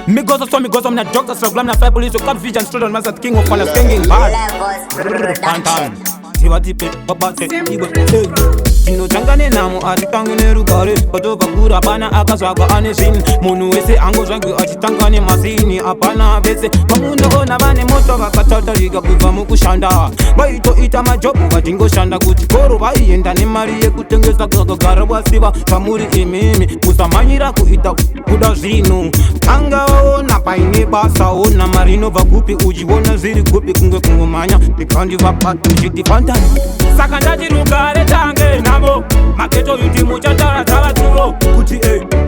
Me goes I'm not doctor, so I'm not fabulous, so come vision, straight on my king of all singing bad. Tipe baba te ibo Chino changane namu atitangane rugare Pato bakura apana akaswaga anesin Munu wese ango zwangu atitangane masini apana vese Mamuno ona vane moto vakatata liga kuva mukushanda Baito ita majobu vatingo shanda kuti koro vaienda nemari yekutengesa kakagara wasiva Pamuri imimi kusamanyira kuita kuda zvinu Tanga waona paine basa ona marino vakupi ujiwona ziri kupi kunge kungomanya Tikandi vapatu jiti fanta Saka ndati rugare tange namo Maketo yuti muchatara tava tuvo Kuti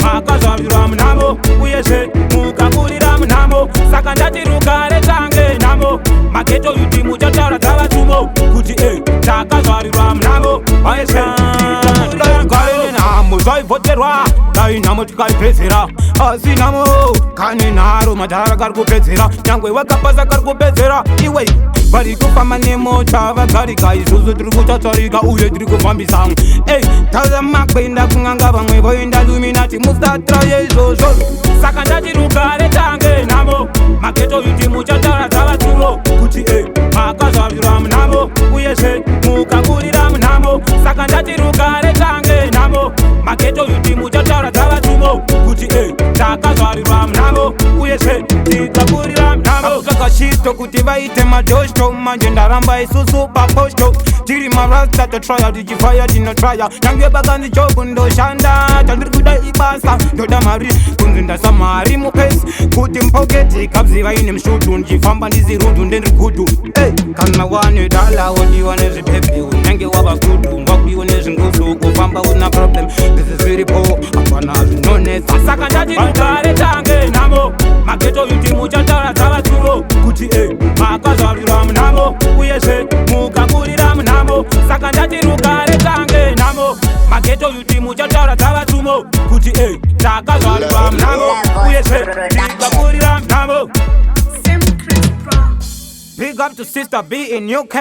makazvavirwa munamo Uyezve mukakurira munamo Saka ndati rugare tange namo Maketo yuti muchatara tava tuvo Kuti takazvavirwa munamo Uyezve rugare namo Zvaivhoterwa dai namo tikaipedzera Asi namo kane naro madhara kari kupedzera Nyangwe wakapasa kari kupedzera Iwe vari kufamba nemota vagarika izvozvo tiri kutatsvarika uye tiri kufambisa taura makwenda kunganga vamwe voenda luminati mustatra yeizvozvo saka ndati rugare tange namo maketo yuti muchatara dzavaturo kuti makazvavirwa munamo uyezve mukakurira munamo saka ndati rugare tange namo maketo yuti muchatara dzavaturo kuti takazvavirwa munamo uyezve tikakurira munamo kakashito kuti vaite madhosto manje ndaramba isusu paposto tiri marasta totraya tichifaya tinotraya nyange bakanzi jobu ndoshanda tandiri kuda ibasa ndoda mari kunzi ndasa mari mupesi kuti mpoketi kabzi vaine mshutu ndichifamba ndizirundu ndendiri kudu kana wane dala wodiwa nezvibhebhi unyange wava kudu wakudiwa nezvingusu kufamba una problem ndisi zviripo hapana zvinonesa saka ndati rugare tange namo mageto yuti muchatara dzavaturo kuti makazvavirwa munamo uyezve mukakurira munamo saka ndati rugare tange namo mageto yuti muchatara dzavatsumo kuti takazvavirwa munamo uyezve tikakurira munamo. Big up to Sister B in UK.